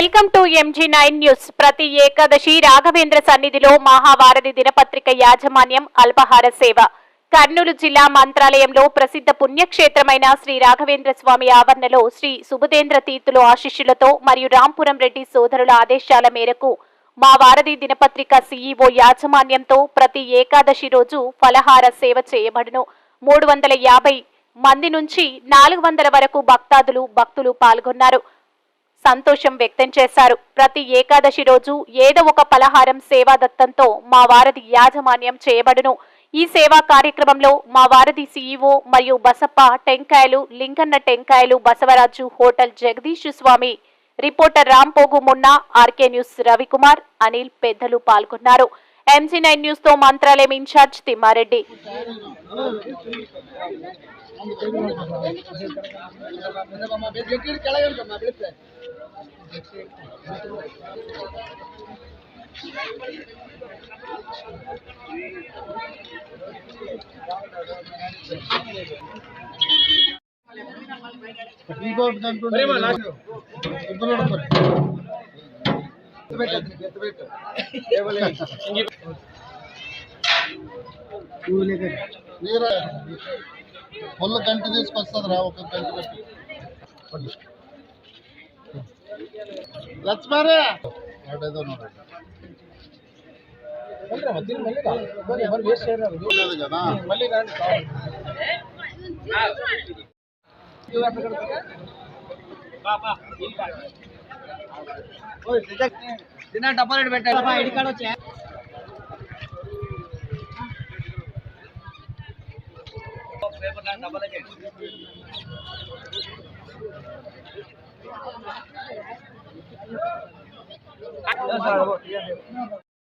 Welcome to MG9 news. ప్రతి ఏకాదశి రాఘవేంద్ర సన్నిధిలో మహావారధి దినపత్రిక యాజమాన్యం అల్పాహార సేవ. కర్నూలు జిల్లా మంత్రాలయంలో ప్రసిద్ధ పుణ్యక్షేత్రమైన శ్రీ రాఘవేంద్ర స్వామి ఆవరణలో శ్రీ సుబుధేంద్ర తీర్థుల ఆశీస్సులతో మరియు రాంపురం రెడ్డి సోదరుల ఆదేశాల మేరకు మా వారధి దినపత్రిక CEO యాజమాన్యంతో ప్రతి ఏకాదశి రోజు ఫలహార సేవ చేయబడును. 350 మంది నుంచి 400 వరకు భక్తులు పాల్గొన్నారు. సంతోషం వ్యక్తం చేశారు. ప్రతి ఏకాదశి రోజు ఏదో ఒక పలహారం సేవాదత్తంతో మా వారధి యాజమాన్యం చేయబడును. ఈ సేవా కార్యక్రమంలో మా వారధి CEO మరియు బసప్ప టెంకాయలు, లింగన్న టెంకాయలు, Basavaraju hotel Jagadish Swamy, reporter Rampogu Munna, RK news Ravikumar, Anil పెద్దలు పాల్గొన్నారు. MG9 న్యూస్ తో మంత్రాలయం ఇన్ఛార్జ్ తిమ్మారెడ్డి. ఫుల్ గంట తీసుకొస్తుంది రా, ఒక గంట పెట్టి లక్ష్మారే ఏదో కదా డబ్బా పెట్టారు ఐడి కార్డు వచ్చా డబ్బా